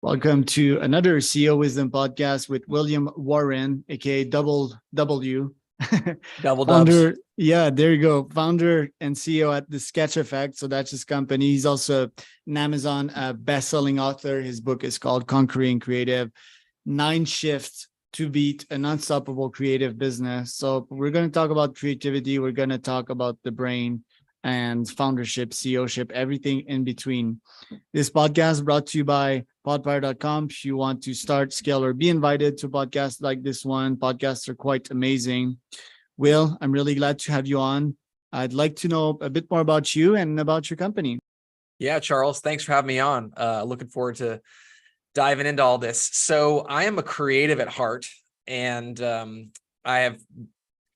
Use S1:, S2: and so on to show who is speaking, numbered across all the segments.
S1: Welcome to another CEO Wisdom podcast with William Warren, aka Double W.
S2: Double dubs.
S1: Founder, yeah, there you go. Founder and CEO at the Sketch Effect. So that's his company. He's also an Amazon best-selling author. His book is called Conquering Creative: 9 Shifts to Beat an Unstoppable Creative Business. So we're going to talk about creativity. We're going to talk about the brain and foundership, CEOship, everything in between. This podcast brought to you by podfire.com. If you want to start, scale, or be invited to podcasts like this one, podcasts are quite amazing. Will, I'm really glad to have you on. I'd like to know a bit more about you and about your company.
S2: Yeah, Charles, thanks for having me on. Looking forward to diving into all this. So I am a creative at heart, and I have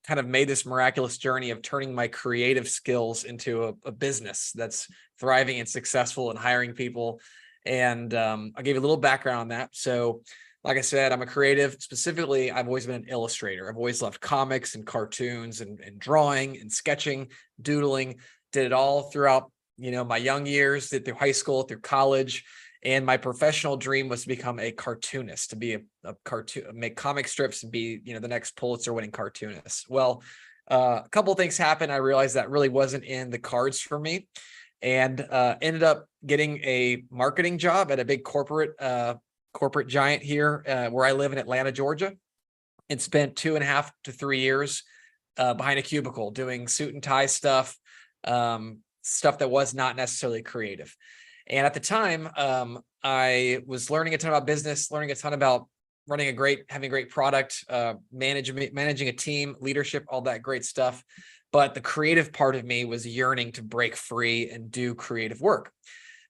S2: kind of made this miraculous journey of turning my creative skills into a business that's thriving and successful and hiring people. And I'll give you a little background on that. So like I said, I'm a creative. Specifically, I've always been an illustrator. I've always loved comics and cartoons and drawing and sketching, doodling, did it all throughout, my young years, did through high school, through college. And my professional dream was to become a cartoonist, to be a cartoon, make comic strips and be, the next Pulitzer winning cartoonist. Well, a couple of things happened. I realized that really wasn't in the cards for me, and ended up getting a marketing job at a big corporate giant here where I live in Atlanta, Georgia, and spent 2.5 to 3 years behind a cubicle doing suit and tie stuff, stuff that was not necessarily creative. And at the time, I was learning a ton about business, learning a ton about having a great product, managing a team, leadership, all that great stuff. But the creative part of me was yearning to break free and do creative work.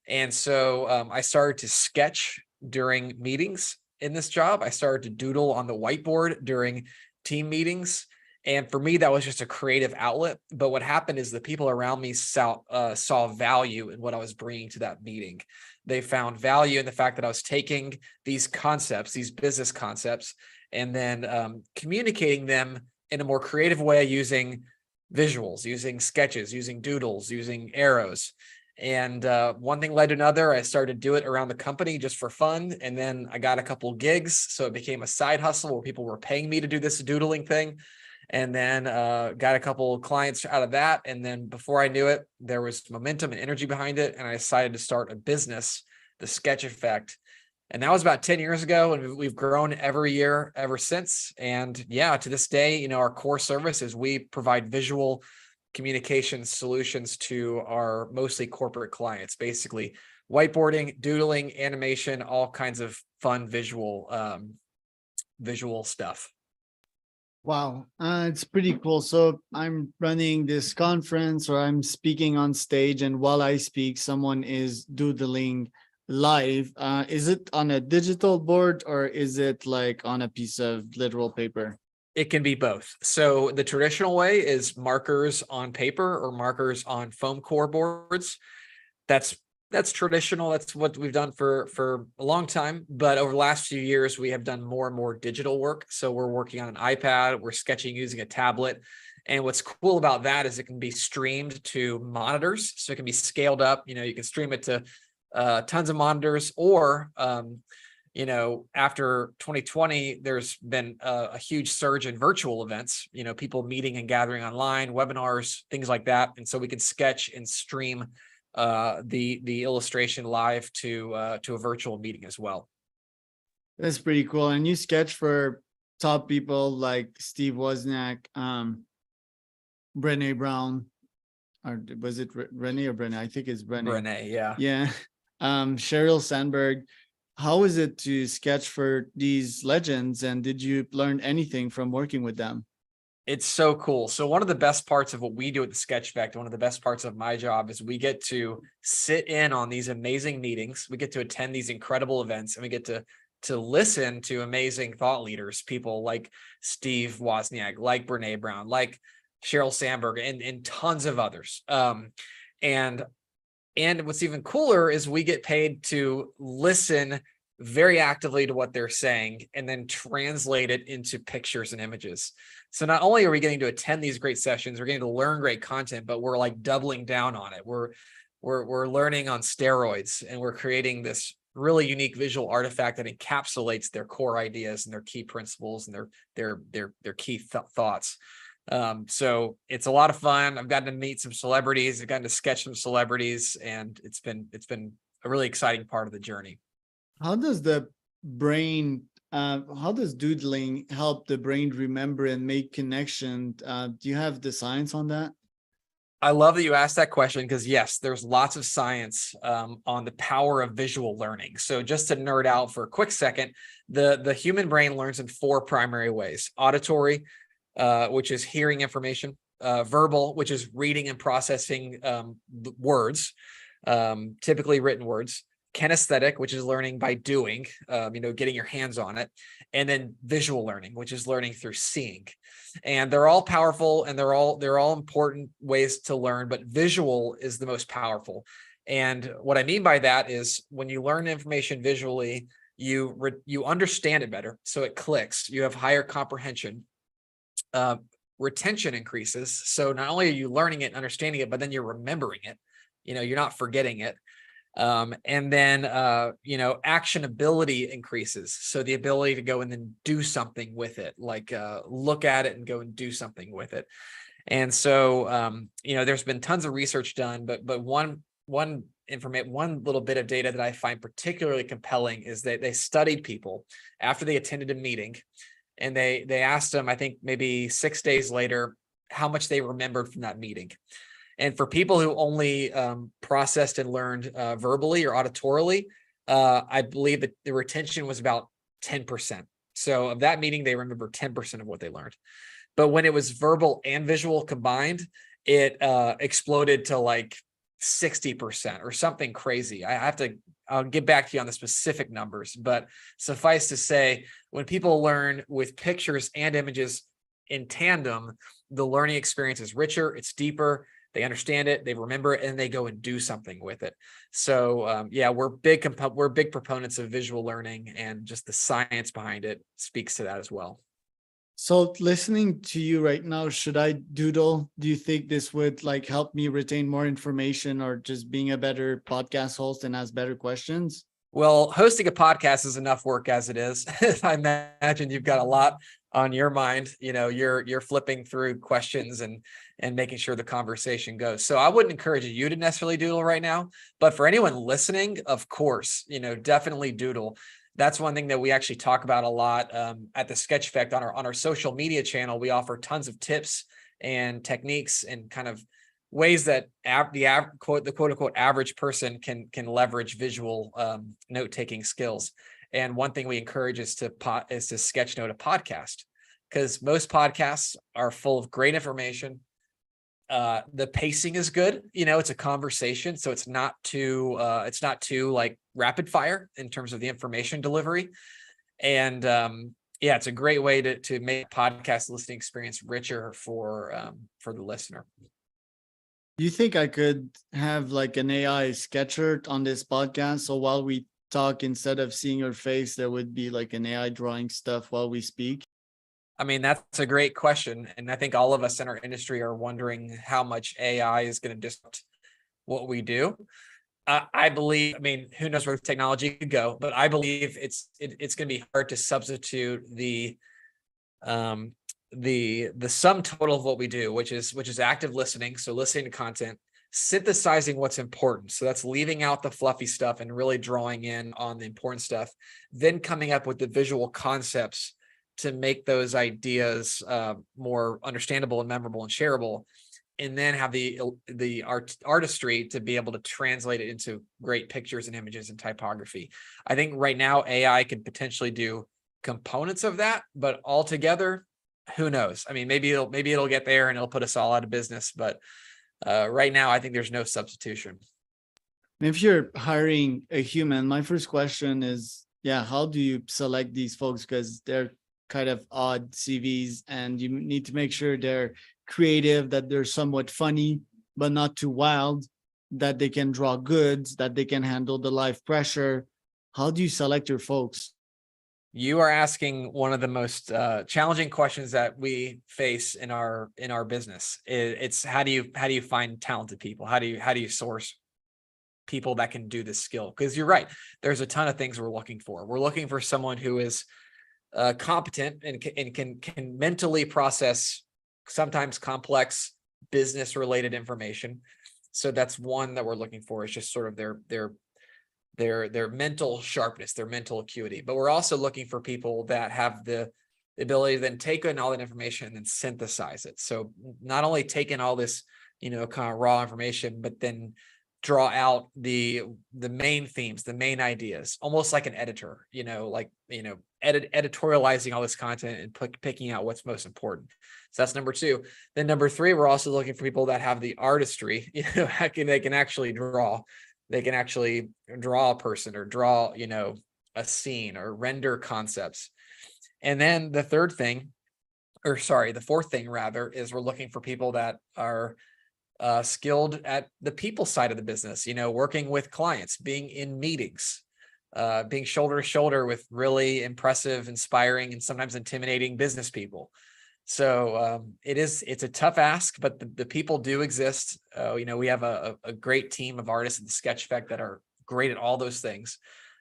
S2: And so I started to sketch during meetings in this job. I started to doodle on the whiteboard during team meetings. And for me, that was just a creative outlet. But what happened is the people around me saw value in what I was bringing to that meeting. They found value in the fact that I was taking these concepts, these business concepts, and then communicating them in a more creative way using visuals, using sketches, using doodles, using arrows. And one thing led to another. I started to do it around the company just for fun. And then I got a couple gigs. So it became a side hustle where people were paying me to do this doodling thing. And then got a couple of clients out of that. And then before I knew it, there was momentum and energy behind it. And I decided to start a business, the Sketch Effect. And that was about 10 years ago. And we've grown every year ever since. And yeah, to this day, our core service is we provide visual communication solutions to our mostly corporate clients, basically whiteboarding, doodling, animation, all kinds of fun visual stuff.
S1: Wow, it's pretty cool. So I'm running this conference or I'm speaking on stage, and while I speak, someone is doodling live. Is it on a digital board or is it like on a piece of literal paper?
S2: It can be both. So the traditional way is markers on paper or markers on foam core boards. That's traditional. That's what we've done for a long time. But over the last few years, we have done more and more digital work. So we're working on an iPad, we're sketching using a tablet. And what's cool about that is it can be streamed to monitors. So it can be scaled up. You can stream it to tons of monitors, or after 2020, there's been a huge surge in virtual events, people meeting and gathering online, webinars, things like that. And so we can sketch and stream the illustration live to a virtual meeting as well.
S1: That's pretty cool. And you sketch for top people like Steve Wozniak, Brene Brown, or was it Brene or Brene? I think it's Brene.
S2: Brene, yeah.
S1: Yeah. Cheryl Sandberg. How is it to sketch for these legends? And did you learn anything from working with them?
S2: It's so cool. So one of the best parts of what we do at the Sketch Effect, one of the best parts of my job, is we get to sit in on these amazing meetings. We get to attend these incredible events, and we get to listen to amazing thought leaders, people like Steve Wozniak, like Brene Brown, like Cheryl Sandberg, and tons of others. And what's even cooler is we get paid to listen very actively to what they're saying and then translate it into pictures and images. So not only are we getting to attend these great sessions, we're getting to learn great content, but we're like doubling down on it. We're learning on steroids, and we're creating this really unique visual artifact that encapsulates their core ideas and their key principles and their key thoughts. So it's a lot of fun. I've gotten to meet some celebrities. I've gotten to sketch some celebrities, and it's been a really exciting part of the journey.
S1: How does the brain, how does doodling help the brain remember and make connection? Do you have the science on that?
S2: I love that you asked that question, because yes, there's lots of science on the power of visual learning. So just to nerd out for a quick second, the human brain learns in 4 primary ways: auditory, which is hearing information; verbal, which is reading and processing words, typically written words; kinesthetic, which is learning by doing, getting your hands on it; and then visual learning, which is learning through seeing. And they're all powerful, and they're all important ways to learn, but visual is the most powerful. And what I mean by that is, when you learn information visually, you understand it better, so it clicks. You have higher comprehension. Retention increases. So not only are you learning it and understanding it, but then you're remembering it. You're not forgetting it. And then, actionability increases. So the ability to go and then do something with it, like look at it and go and do something with it. And so, there's been tons of research done, but one little bit of data that I find particularly compelling is that they studied people after they attended a meeting, and they asked them, I think maybe 6 days later, how much they remembered from that meeting. And for people who only processed and learned verbally or auditorily, I believe that the retention was about 10%. So of that meeting, they remember 10% of what they learned. But when it was verbal and visual combined, it exploded to like 60% or something crazy. I'll get back to you on the specific numbers, but suffice to say, when people learn with pictures and images in tandem, the learning experience is richer, it's deeper. They understand it, they remember it, and they go and do something with it. So we're big proponents of visual learning, and just the science behind it speaks to that as well.
S1: So listening to you right now, should I doodle? Do you think this would help me retain more information, or just being a better podcast host and ask better questions?
S2: Well, hosting a podcast is enough work as it is. I imagine you've got a lot on your mind. You're flipping through questions and making sure the conversation goes. So I wouldn't encourage you to necessarily doodle right now, but for anyone listening, of course, definitely doodle. That's one thing that we actually talk about a lot at the Sketch Effect on our social media channel. We offer tons of tips and techniques and kind of ways that the quote unquote average person can leverage visual note-taking skills. And one thing we encourage is to sketchnote a podcast, because most podcasts are full of great information. The pacing is good. It's a conversation, so it's not too like rapid fire in terms of the information delivery. And it's a great way to make podcast listening experience richer for the listener.
S1: Do you think I could have an AI sketcher on this podcast? So while we talk, instead of seeing your face, there would be an AI drawing stuff while we speak?
S2: I mean, that's a great question. And I think all of us in our industry are wondering how much AI is going to disrupt what we do. I believe, who knows where technology could go, but I believe it's going to be hard to substitute the sum total of what we do, which is active listening. So listening to content, synthesizing what's important. So that's leaving out the fluffy stuff and really drawing in on the important stuff, then coming up with the visual concepts to make those ideas more understandable and memorable and shareable, and then have the artistry to be able to translate it into great pictures and images and typography. I think right now AI could potentially do components of that, but altogether, who knows? Maybe it'll get there and it'll put us all out of business. But right now, I think there's no substitution.
S1: If you're hiring a human, my first question is, how do you select these folks? Because they're kind of odd CVs, and you need to make sure they're creative, that they're somewhat funny, but not too wild, that they can draw goods, that they can handle the life pressure. How do you select your folks?
S2: You are asking one of the most challenging questions that we face in our business. It's how do you find talented people? How do you source people that can do this skill. Because you're right, there's a ton of things we're looking for. We're looking for someone who is competent and can mentally process sometimes complex business related information. So that's one that we're looking for, is just sort of their mental sharpness, their mental acuity. But we're also looking for people that have the ability to then take in all that information and then synthesize it. So not only take in all this, kind of raw information, but then draw out the main themes, the main ideas, almost like an editor, editorializing all this content and picking out what's most important. So that's number two. Then number three, we're also looking for people that have the artistry, they can actually draw. They can actually draw a person or draw, a scene or render concepts. And then the fourth thing rather, is we're looking for people that are skilled at the people side of the business, working with clients, being in meetings, being shoulder to shoulder with really impressive, inspiring, and sometimes intimidating business people. So it's a tough ask, but the people do exist. We have a great team of artists at the Sketch Effect that are great at all those things.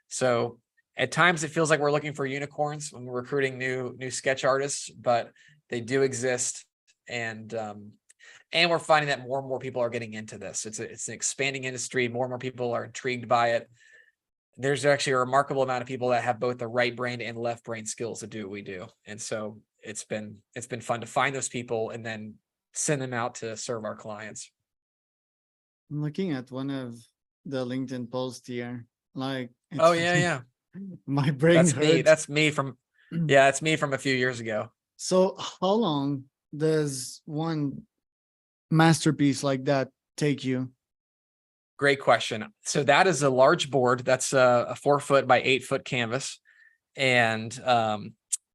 S2: So at times it feels like we're looking for unicorns when we're recruiting new sketch artists, but they do exist. And we're finding that more and more people are getting into this. It's an expanding industry. More and more people are intrigued by it. There's actually a remarkable amount of people that have both the right brain and left brain skills to do what we do. And so it's been fun to find those people and then send them out to serve our clients.
S1: I'm looking at one of the LinkedIn posts here.
S2: Oh yeah.
S1: My brain
S2: That's
S1: hurts.
S2: me. That's me from a few years ago.
S1: So how long does one masterpiece like that take you?
S2: Great question. So that is a large board. That's a 4 foot by 8 foot canvas. And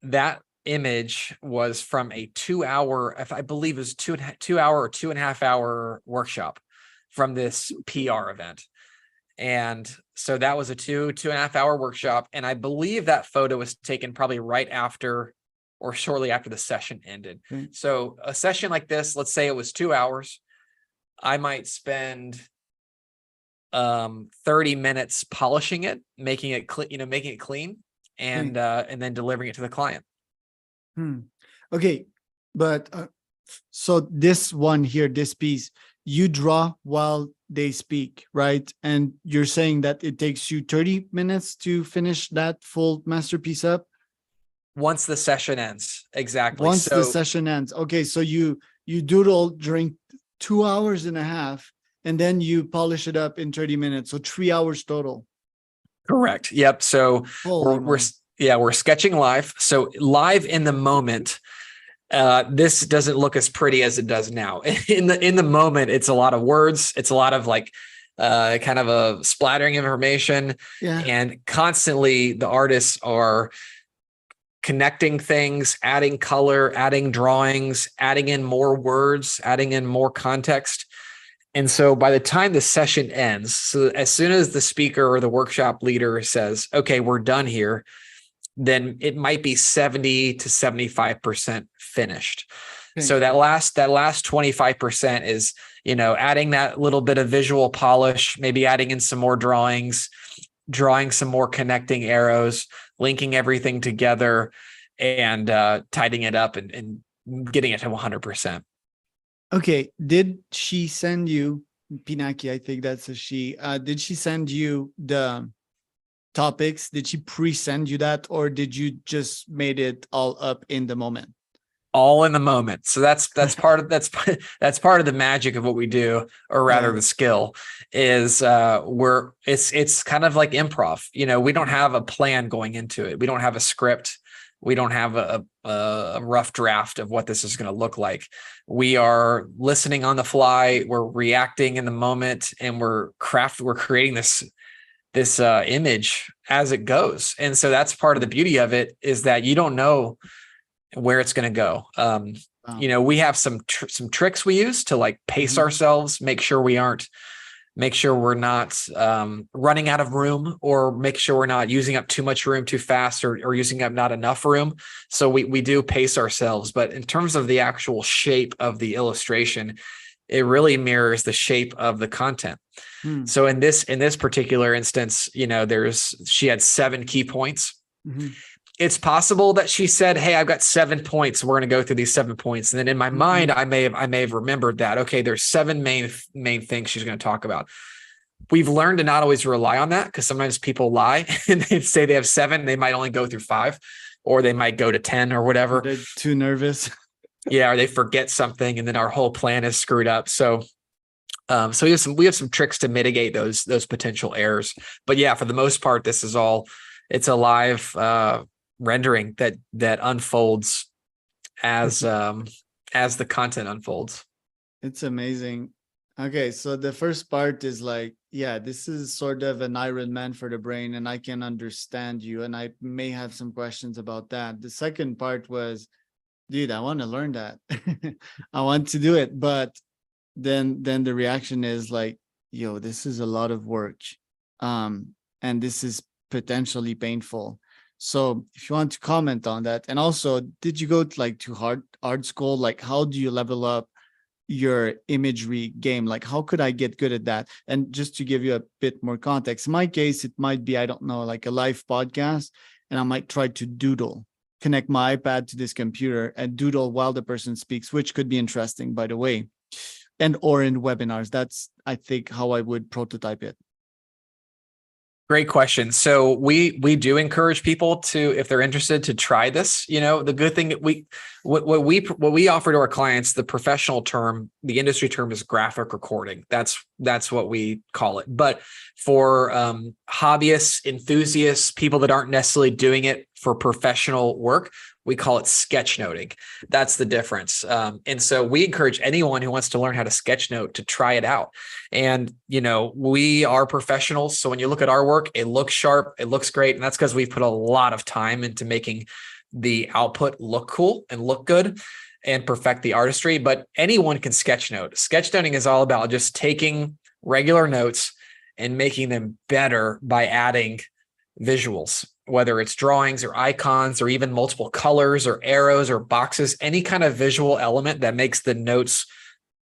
S2: that image was from a 2 hour, if I believe it was 2 hour or 2.5 hour workshop from this PR event. And so that was a 2.5 hour workshop. And I believe that photo was taken probably right after or shortly after the session ended. Mm-hmm. So a session like this, let's say it was 2 hours, I might spend 30 minutes polishing it, making it clean, and then delivering it to the client.
S1: Okay. But so this one here, this piece, you draw while they speak, right? And you're saying that it takes you 30 minutes to finish that full masterpiece up?
S2: Once the session ends. Exactly.
S1: Once the session ends. Okay. So you doodle during 2.5 hours, and then you polish it up in 30 minutes. So 3 hours total.
S2: Correct. Yep. So we're sketching live. So live in the moment. This doesn't look as pretty as it does now. In the moment, it's a lot of words. It's a lot of kind of a splattering information. Yeah. And constantly the artists are connecting things, adding color, adding drawings, adding in more words, adding in more context. And so by the time the session ends, so as soon as the speaker or the workshop leader says, okay, we're done here, then it might be 70 to 75% finished. Okay. So that last 25% is, adding that little bit of visual polish, maybe adding in some more drawings, drawing some more connecting arrows, linking everything together, and tidying it up and getting it to 100%.
S1: Okay. Did she send you, Pinaki, I think that's a she, did she send you the topics? Did she pre-send you that, or did you just made it all up in the moment? All in the moment.
S2: So that's part of that's part of the magic of what we do, or rather the skill is it's kind of like improv. We don't have a plan going into it. We don't have a script. We don't have a rough draft of what this is going to look like. We are listening on the fly. We're reacting in the moment, and we're creating this image as it goes. And so that's part of the beauty of it, is that you don't know where it's going to go. Wow. We have some tricks we use to pace ourselves, make sure we're not running out of room, or make sure we're not using up too much room too fast, or using up not enough room. So we do pace ourselves. But in terms of the actual shape of the illustration, it really mirrors the shape of the content.
S1: Hmm.
S2: So in this particular instance, she had 7 key points.
S1: Mm-hmm.
S2: It's possible that she said, "Hey, I've got 7 points. We're going to go through these 7 points." And then in my mind, I may have remembered that, okay, there's 7 main things she's going to talk about. We've learned to not always rely on that, because sometimes people lie and they say they have 7. They might only go through 5, or they might go to 10 or whatever.
S1: They're too nervous.
S2: Yeah, or they forget something, and then our whole plan is screwed up. So we have some tricks to mitigate those potential errors. But yeah, for the most part, it's a live rendering that unfolds as the content unfolds.
S1: It's amazing. Okay, so the first part is like, yeah, this is sort of an Iron Man for the brain, and I can understand you, and I may have some questions about that. The second part was, dude, I want to learn that. I want to do it. But then the reaction is like, yo, this is a lot of work. And this is potentially painful. So if you want to comment on that, and also, did you go to art school? Like, how do you level up your imagery game? Like, how could I get good at that? And just to give you a bit more context, in my case, it might be, I don't know, like a live podcast, and I might try to doodle, connect my iPad to this computer and doodle while the person speaks, which could be interesting, by the way. And or in webinars. That's, I think, how I would prototype it.
S2: Great question. So we do encourage people to, if they're interested, to try this. The good thing that what we offer to our clients, the professional term, the industry term is graphic recording. That's what we call it. But for hobbyists, enthusiasts, people that aren't necessarily doing it for professional work, we call it sketchnoting. That's the difference. And so we encourage anyone who wants to learn how to sketchnote to try it out. And, we are professionals. So when you look at our work, it looks sharp, it looks great. And that's because we've put a lot of time into making the output look cool and look good and perfect the artistry. But anyone can sketchnote. Sketchnoting is all about just taking regular notes and making them better by adding visuals, whether it's drawings or icons or even multiple colors or arrows or boxes, any kind of visual element that makes the notes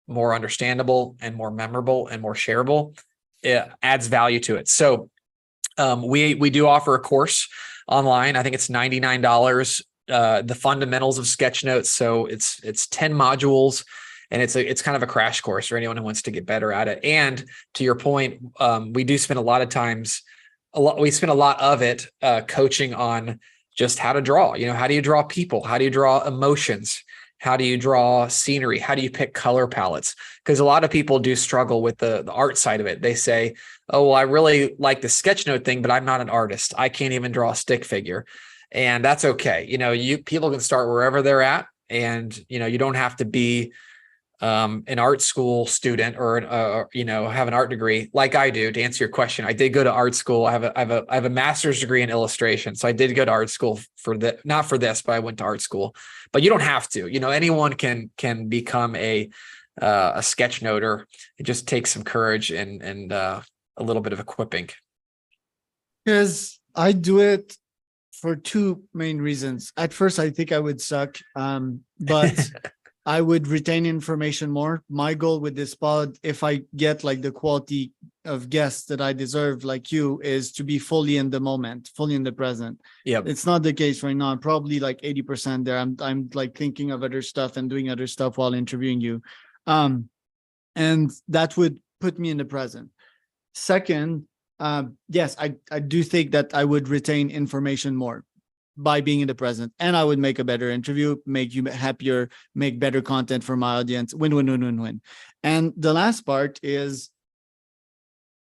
S2: more understandable and more memorable and more shareable. It adds value to it. So we do offer a course online. I think it's $99, the fundamentals of sketchnotes. So it's 10 modules, and it's kind of a crash course for anyone who wants to get better at it. And to your point, we do spend a lot of it coaching on just how to draw. How do you draw people? How do you draw emotions? How do you draw scenery? How do you pick color palettes? Because a lot of people do struggle with the art side of it. They say, oh, well, I really like the sketchnote thing, but I'm not an artist. I can't even draw a stick figure. And that's okay. People can start wherever they're at. And, you don't have to be an art school student or have an art degree like I do. To answer your question, I did go to art school. I have a master's degree in illustration. So I did go to art school not for this, but I went to art school. But you don't have to. Anyone can become a sketchnoter. It just takes some courage and a little bit of equipping.
S1: Because I do it for 2 main reasons. At first, I think I would suck, but I would retain information more. My goal with this pod, if I get the quality of guests that I deserve, like you, is to be fully in the moment, fully in the present.
S2: Yeah,
S1: it's not the case right now. I'm probably 80% there. I'm thinking of other stuff and doing other stuff while interviewing you, and that would put me in the present. Second, yes, I do think that I would retain information more by being in the present, and I would make a better interview, make you happier, make better content for my audience. Win, win, win, win, win. And the last part is,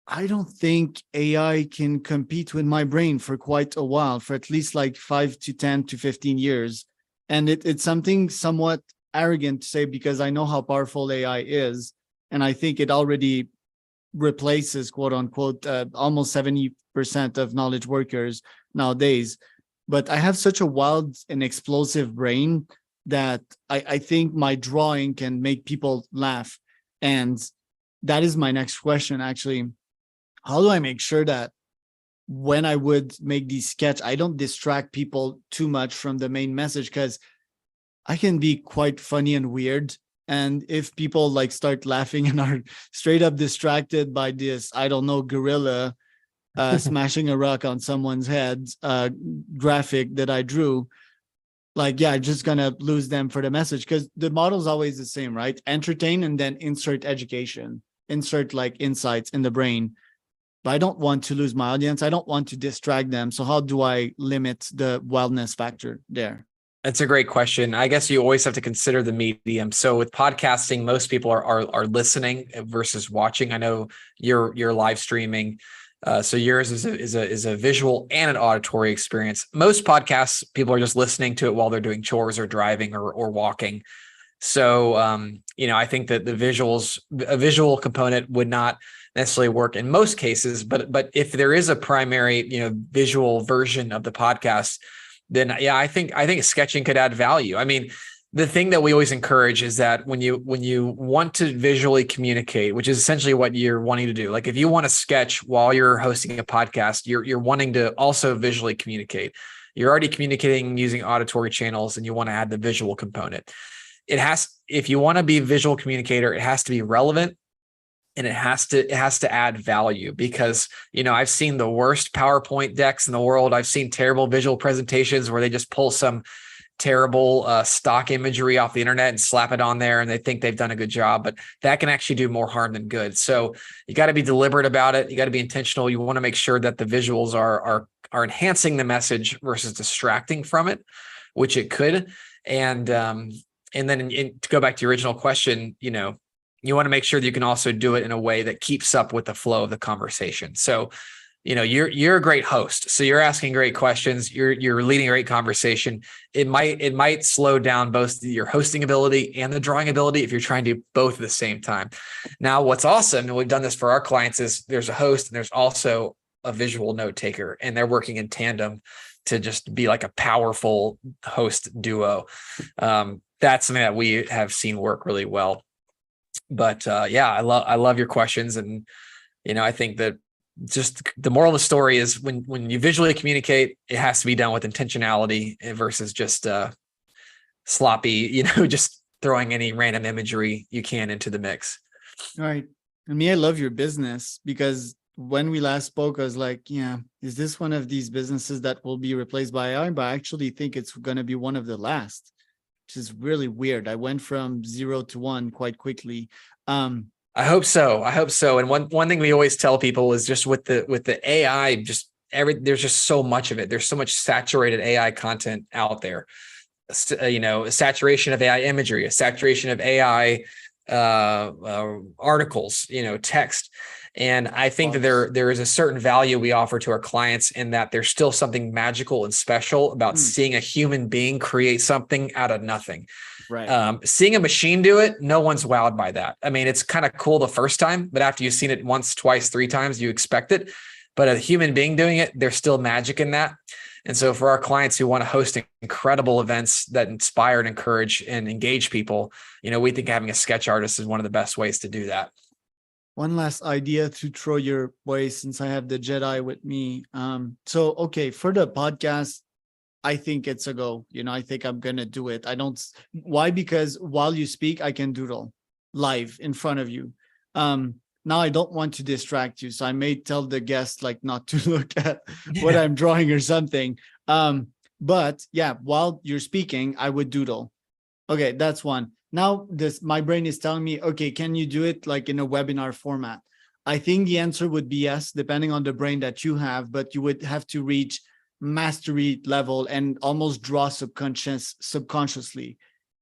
S1: I don't think AI can compete with my brain for quite a while, for at least 5 to 10 to 15 years. And it's something somewhat arrogant to say, because I know how powerful AI is. And I think it already replaces, quote unquote, almost 70% of knowledge workers nowadays. But I have such a wild and explosive brain that I think my drawing can make people laugh. And that is my next question, actually. How do I make sure that when I would make these sketch, I don't distract people too much from the main message? Because I can be quite funny and weird, And if people like start laughing and are straight up distracted by this, I don't know, gorilla smashing a rock on someone's head graphic that I drew, like, yeah, I'm just gonna lose them for the message, because the model's always the same, right? Entertain and then insert education, insert like insights in the brain. But I don't want to lose my audience. I don't want to distract them. So how do I limit the wildness factor there?
S2: That's a great question. I guess you always have to consider the medium. So with podcasting, most people are listening versus watching. I know you're live streaming. So yours is a visual and an auditory experience. Most podcasts, people are just listening to it while they're doing chores or driving or walking. So, I think that a visual component would not necessarily work in most cases, but if there is a primary, visual version of the podcast, then yeah, I think sketching could add value. I mean, the thing that we always encourage is that when you want to visually communicate, which is essentially what you're wanting to do, like if you want to sketch while you're hosting a podcast, you're wanting to also visually communicate. You're already communicating using auditory channels, and you want to add the visual component. If you want to be a visual communicator, it has to be relevant, and it has to add value, because, I've seen the worst PowerPoint decks in the world. I've seen terrible visual presentations where they just pull some terrible stock imagery off the internet and slap it on there, and they think they've done a good job, but that can actually do more harm than good. So you got to be deliberate about it. You got to be intentional. You want to make sure that the visuals are enhancing the message versus distracting from it, which it could. And then to go back to your original question, you want to make sure that you can also do it in a way that keeps up with the flow of the conversation. So, you're a great host. So you're asking great questions. You're leading a great conversation. It might slow down both your hosting ability and the drawing ability if you're trying to do both at the same time. Now, what's awesome, and we've done this for our clients, is there's a host and there's also a visual note taker, and they're working in tandem to just be like a powerful host duo. That's something that we have seen work really well. But yeah, I love your questions. And, I think that just the moral of the story is when you visually communicate, it has to be done with intentionality versus just sloppy, just throwing any random imagery you can into the mix.
S1: All right. And I love your business, because when we last spoke, I was like, yeah, is this one of these businesses that will be replaced by AI? But I actually think it's going to be one of the last, which is really weird. I went from 0 to 1 quite quickly.
S2: I hope so. And one thing we always tell people is just with the AI, there's just so much of it. There's so much saturated AI content out there. A saturation of AI imagery, a saturation of AI articles, text. And I think that there is a certain value we offer to our clients in that there's still something magical and special about seeing a human being create something out of nothing.
S1: Right.
S2: Seeing a machine do it, no one's wowed by that. I mean, it's kind of cool the first time, but after you've seen it once, twice, 3 times, you expect it. But a human being doing it, there's still magic in that. And so for our clients who want to host incredible events that inspire and encourage and engage people, we think having a sketch artist is one of the best ways to do that.
S1: One last idea to throw your way, since I have the Jedi with me. Okay, for the podcast, I think it's a go. I think I'm going to do it. Why? Because while you speak, I can doodle live in front of you. Now I don't want to distract you, so I may tell the guest not to look at what I'm drawing or something. But yeah, while you're speaking, I would doodle. Okay, that's one. Now my brain is telling me, okay, can you do it in a webinar format? I think the answer would be yes, depending on the brain that you have, but you would have to reach mastery level and almost draw subconsciously.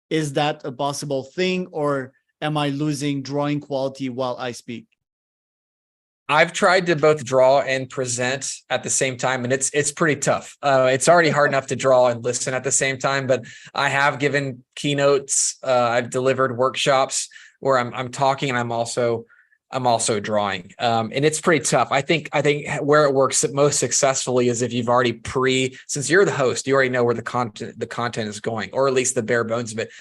S1: Is that a possible thing, or am I losing drawing quality while I speak?
S2: I've tried to both draw and present at the same time, and it's pretty tough. It's already hard enough to draw and listen at the same time, but I have given keynotes. I've delivered workshops where I'm talking and I'm also drawing. And it's pretty tough. I think where it works most successfully is if you've already since you're the host, you already know where the content is going, or at least the bare bones of it.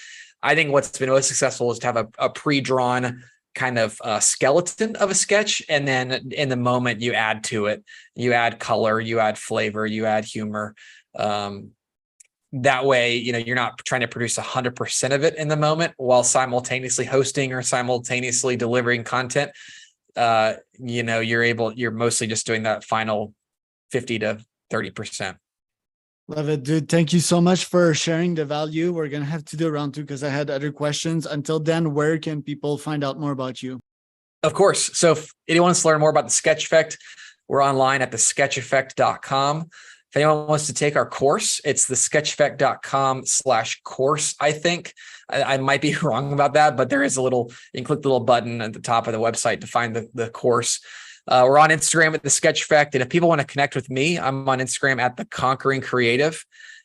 S2: I think what's been most successful is to have a pre-drawn kind of skeleton of a sketch. And then in the moment you add to it, you add color, you add flavor, you add humor. that way, you're not trying to produce 100% of it in the moment while simultaneously hosting or simultaneously delivering content. You're mostly just doing that final 50 to 30%.
S1: Love it, dude. Thank you so much for sharing the value. We're going to have to do round 2 because I had other questions. Until then, where can people find out more about you?
S2: Of course. So if anyone wants to learn more about the Sketch Effect, we're online at thesketcheffect.com. If anyone wants to take our course, it's thesketcheffect.com/course. I think I might be wrong about that, but there is you can click the little button at the top of the website to find the course. We're on Instagram at the Sketch Effect. And if people want to connect with me, I'm on Instagram at the Conquering Creative.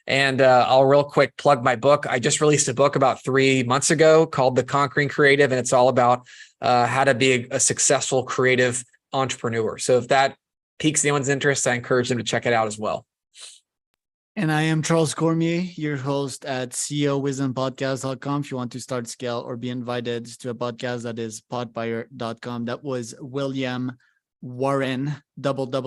S2: And I'll real quick plug my book. I just released a book about 3 months ago called The Conquering Creative. And it's all about how to be a successful creative entrepreneur. So if that piques anyone's interest, I encourage them to check it out as well.
S1: And I am Charles Cormier, your host at ceowisdompodcast.com. If you want to start, scale, or be invited to a podcast, that is podbuyer.com. That was William Warren, double